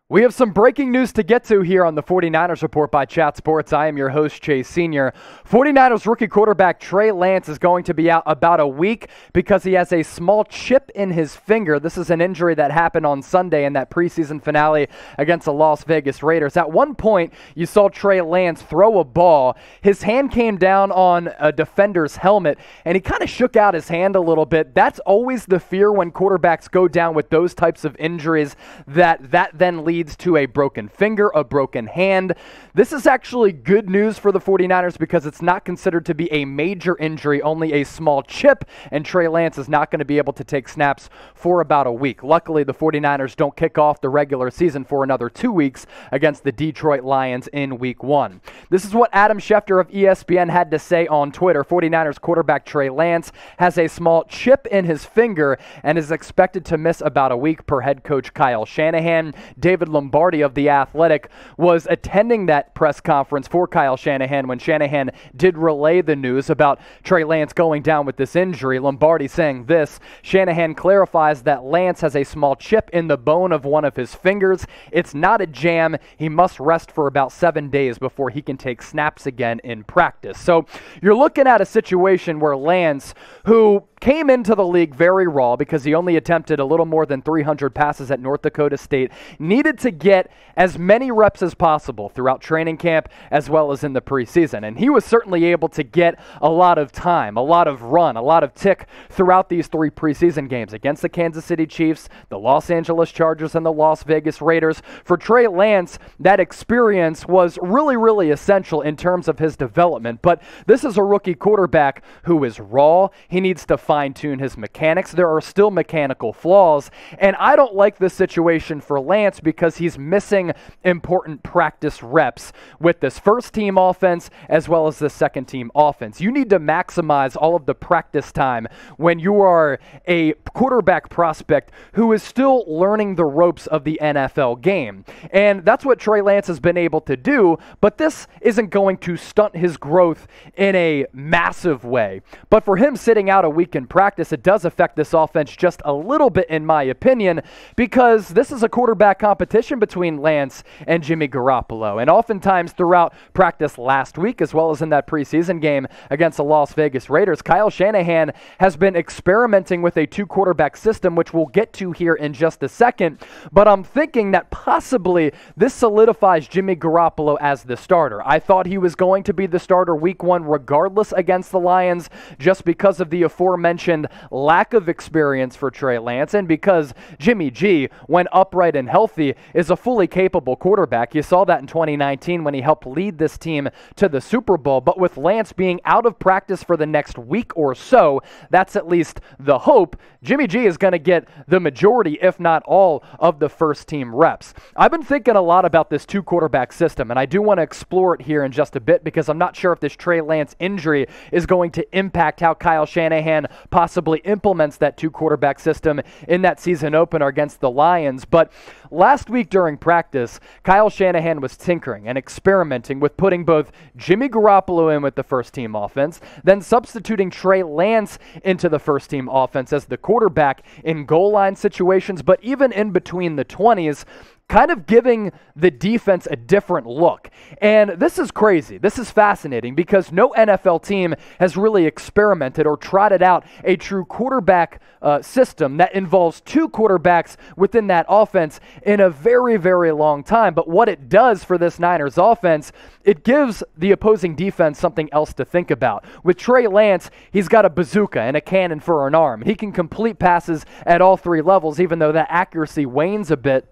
We have some breaking news to get to here on the 49ers Report by Chat Sports. I am your host, Chase Sr. 49ers rookie quarterback Trey Lance is going to be out about a week because he has a small chip in his finger. This is an injury that happened on Sunday in that preseason finale against the Las Vegas Raiders. At one point, you saw Trey Lance throw a ball. His hand came down on a defender's helmet, and he kind of shook out his hand a little bit. That's always the fear when quarterbacks go down with those types of injuries, that then leads to a broken finger, a broken hand. This is actually good news for the 49ers because it's not considered to be a major injury, only a small chip, and Trey Lance is not going to be able to take snaps for about a week. Luckily, the 49ers don't kick off the regular season for another 2 weeks against the Detroit Lions in Week 1. This is what Adam Schefter of ESPN had to say on Twitter. 49ers quarterback Trey Lance has a small chip in his finger and is expected to miss about a week per head coach Kyle Shanahan. David Lombardi of The Athletic was attending that press conference for Kyle Shanahan when Shanahan did relay the news about Trey Lance going down with this injury. Lombardi saying this: Shanahan clarifies that Lance has a small chip in the bone of one of his fingers. It's not a jam. He must rest for about 7 days before he can take snaps again in practice. So you're looking at a situation where Lance, who came into the league very raw because he only attempted a little more than 300 passes at North Dakota State, needed to get as many reps as possible throughout training camp as well as in the preseason. And he was certainly able to get a lot of time, a lot of run, a lot of tick throughout these 3 preseason games against the Kansas City Chiefs, the Los Angeles Chargers, and the Las Vegas Raiders. For Trey Lance, that experience was really essential in terms of his development. But this is a rookie quarterback who is raw. He needs to fine-tune his mechanics. There are still mechanical flaws, and I don't like this situation for Lance because he's missing important practice reps with this first-team offense as well as the second-team offense. You need to maximize all of the practice time when you are a quarterback prospect who is still learning the ropes of the NFL game, and that's what Trey Lance has been able to do, but this isn't going to stunt his growth in a massive way. But for him sitting out a week in practice, it does affect this offense just a little bit, in my opinion, because this is a quarterback competition between Lance and Jimmy Garoppolo. And oftentimes throughout practice last week, as well as in that preseason game against the Las Vegas Raiders, Kyle Shanahan has been experimenting with a 2-quarterback system, which we'll get to here in just a second. But I'm thinking that possibly this solidifies Jimmy Garoppolo as the starter. I thought he was going to be the starter Week 1 regardless against the Lions, just because of the aforementioned lack of experience for Trey Lance, and because Jimmy G, when upright and healthy, is a fully capable quarterback. You saw that in 2019 when he helped lead this team to the Super Bowl. But with Lance being out of practice for the next week or so, that's at least the hope. Jimmy G is going to get the majority, if not all, of the first-team reps. I've been thinking a lot about this 2-quarterback system, and I do want to explore it here in just a bit because I'm not sure if this Trey Lance injury is going to impact how Kyle Shanahan possibly implements that 2-quarterback system in that season opener against the Lions. But last week during practice, Kyle Shanahan was tinkering and experimenting with putting both Jimmy Garoppolo in with the first-team offense, then substituting Trey Lance into the first-team offense as the quarterback in goal line situations, but even in between the 20s, kind of giving the defense a different look. And this is crazy. This is fascinating because no NFL team has really experimented or trotted out a true quarterback system that involves 2 quarterbacks within that offense in a very long time. But what it does for this Niners offense, it gives the opposing defense something else to think about. With Trey Lance, he's got a bazooka and a cannon for an arm. He can complete passes at all 3 levels, even though that accuracy wanes a bit.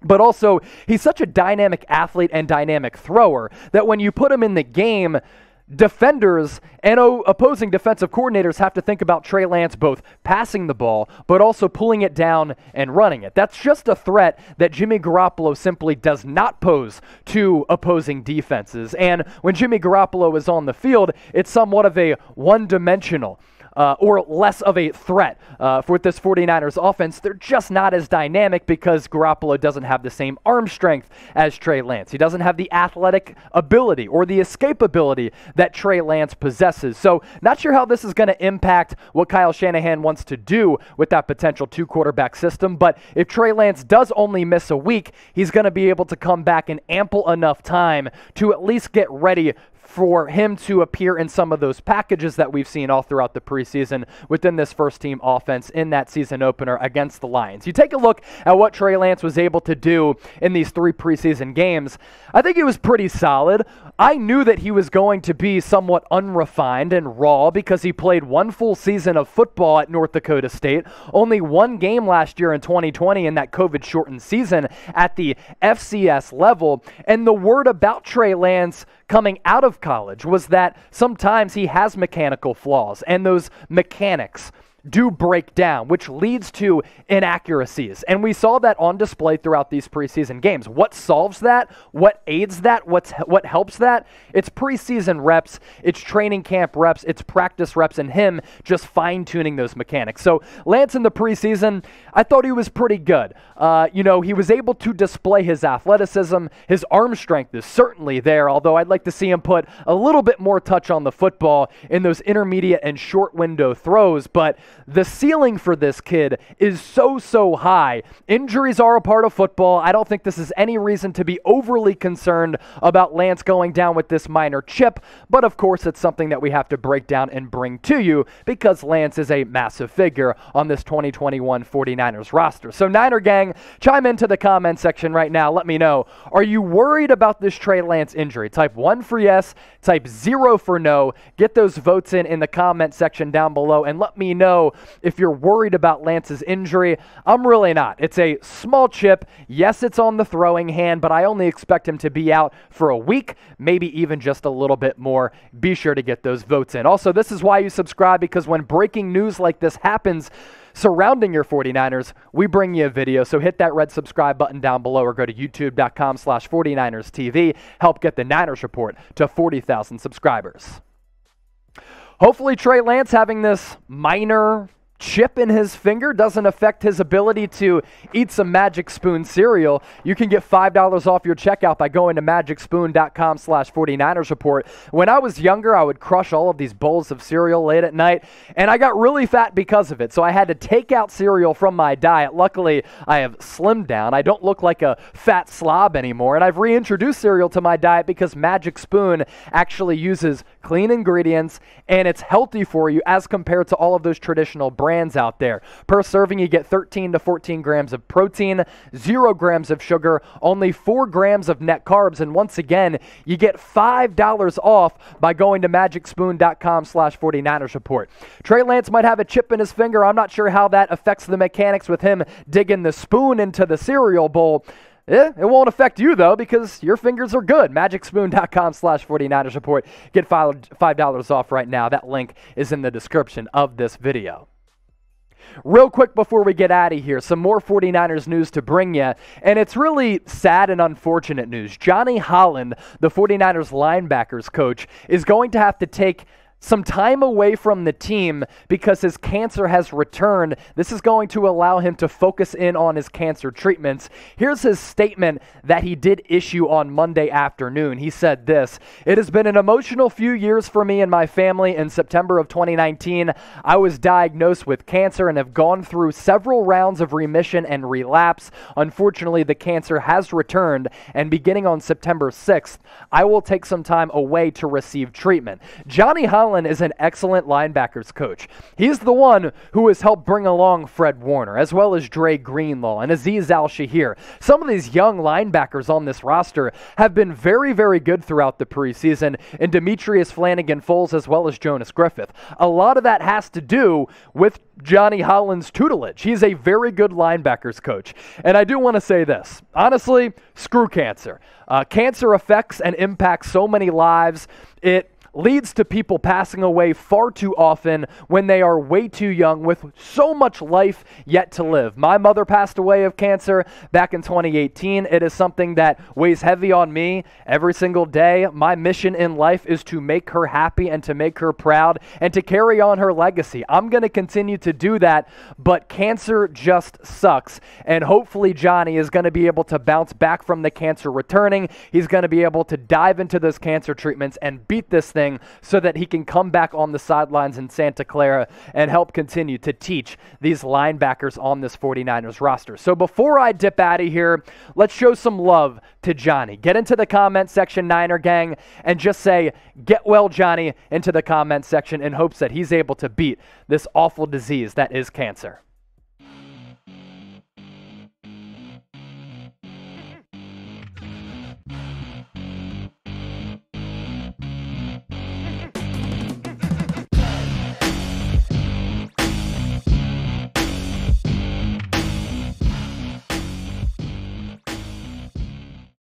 But also, he's such a dynamic athlete and dynamic thrower that when you put him in the game, defenders and opposing defensive coordinators have to think about Trey Lance both passing the ball, but also pulling it down and running it. That's just a threat that Jimmy Garoppolo simply does not pose to opposing defenses. And when Jimmy Garoppolo is on the field, it's somewhat of a one-dimensional or less of a threat for this 49ers offense. They're just not as dynamic because Garoppolo doesn't have the same arm strength as Trey Lance. He doesn't have the athletic ability or the escapability that Trey Lance possesses. So not sure how this is going to impact what Kyle Shanahan wants to do with that potential two-quarterback system, but if Trey Lance does only miss a week, he's going to be able to come back in ample enough time to at least get ready for him to appear in some of those packages that we've seen all throughout the preseason within this first-team offense in that season opener against the Lions. You take a look at what Trey Lance was able to do in these 3 preseason games, I think it was pretty solid. I knew that he was going to be somewhat unrefined and raw because he played 1 full season of football at North Dakota State, only 1 game last year in 2020 in that COVID-shortened season at the FCS level, and the word about Trey Lance coming out of college was that sometimes he has mechanical flaws, and those mechanics do break down, which leads to inaccuracies. And we saw that on display throughout these preseason games. What solves that? What aids that? What helps that? It's preseason reps, it's training camp reps, it's practice reps, and him just fine-tuning those mechanics. So Lance in the preseason, I thought he was pretty good. He was able to display his athleticism. His arm strength is certainly there, although I'd like to see him put a little bit more touch on the football in those intermediate and short window throws, but the ceiling for this kid is so high. Injuries are a part of football. I don't think this is any reason to be overly concerned about Lance going down with this minor chip, but of course it's something that we have to break down and bring to you because Lance is a massive figure on this 2021 49ers roster. So Niner gang, chime into the comment section right now. Let me know, are you worried about this Trey Lance injury? Type 1 for yes, type 0 for no. Get those votes in the comment section down below and let me know if you're worried about Lance's injury. I'm really not. It's a small chip. Yes, it's on the throwing hand, but I only expect him to be out for a week, maybe even just a little bit more. Be sure to get those votes in. Also, this is why you subscribe, because when breaking news like this happens surrounding your 49ers, we bring you a video. So hit that red subscribe button down below or go to youtube.com/49ers TV. Help get the Niners Report to 40,000 subscribers. Hopefully Trey Lance having this minor chip in his finger doesn't affect his ability to eat some Magic Spoon cereal. You can get $5 off your checkout by going to magicspoon.com/49ers Report. When I was younger, I would crush all of these bowls of cereal late at night, and I got really fat because of it. So I had to take out cereal from my diet. Luckily, I have slimmed down. I don't look like a fat slob anymore, and I've reintroduced cereal to my diet because Magic Spoon actually uses clean ingredients, and it's healthy for you as compared to all of those traditional brands out there. Per serving, you get 13 to 14 grams of protein, 0 grams of sugar, only 4 grams of net carbs, and once again, you get $5 off by going to magicspoon.com/49ers Report. Trey Lance might have a chip in his finger. I'm not sure how that affects the mechanics with him digging the spoon into the cereal bowl. It won't affect you, though, because your fingers are good. magicspoon.com/49ers Report. Get $5 off right now. That link is in the description of this video. Real quick before we get out of here, some more 49ers news to bring you, and it's really sad and unfortunate news. Johnny Holland, the 49ers linebackers coach, is going to have to take some time away from the team because his cancer has returned. This is going to allow him to focus in on his cancer treatments. Here's his statement that he did issue on Monday afternoon. He said this: "It has been an emotional few years for me and my family. In September of 2019, I was diagnosed with cancer and have gone through several rounds of remission and relapse. Unfortunately, the cancer has returned, and beginning on September 6th, I will take some time away to receive treatment." Johnny Holland is an excellent linebackers coach. He's the one who has helped bring along Fred Warner, as well as Dre Greenlaw and Azeez Al-Shahir. Some of these young linebackers on this roster have been very, very good throughout the preseason, and Demetrius Flanagan-Foles as well as Jonas Griffith. A lot of that has to do with Johnny Holland's tutelage. He's a very good linebackers coach. And I do want to say this. Honestly, screw cancer. Cancer affects and impacts so many lives. It leads to people passing away far too often when they are way too young with so much life yet to live. My mother passed away of cancer back in 2018. It is something that weighs heavy on me every single day. My mission in life is to make her happy and to make her proud and to carry on her legacy. I'm going to continue to do that, but cancer just sucks. And hopefully Johnny is going to be able to bounce back from the cancer returning. He's going to be able to dive into those cancer treatments and beat this thing so that he can come back on the sidelines in Santa Clara and help continue to teach these linebackers on this 49ers roster. So before I dip out of here, let's show some love to Johnny. Get into the comment section, Niner gang, and just say, "Get well, Johnny," into the comment section in hopes that he's able to beat this awful disease that is cancer.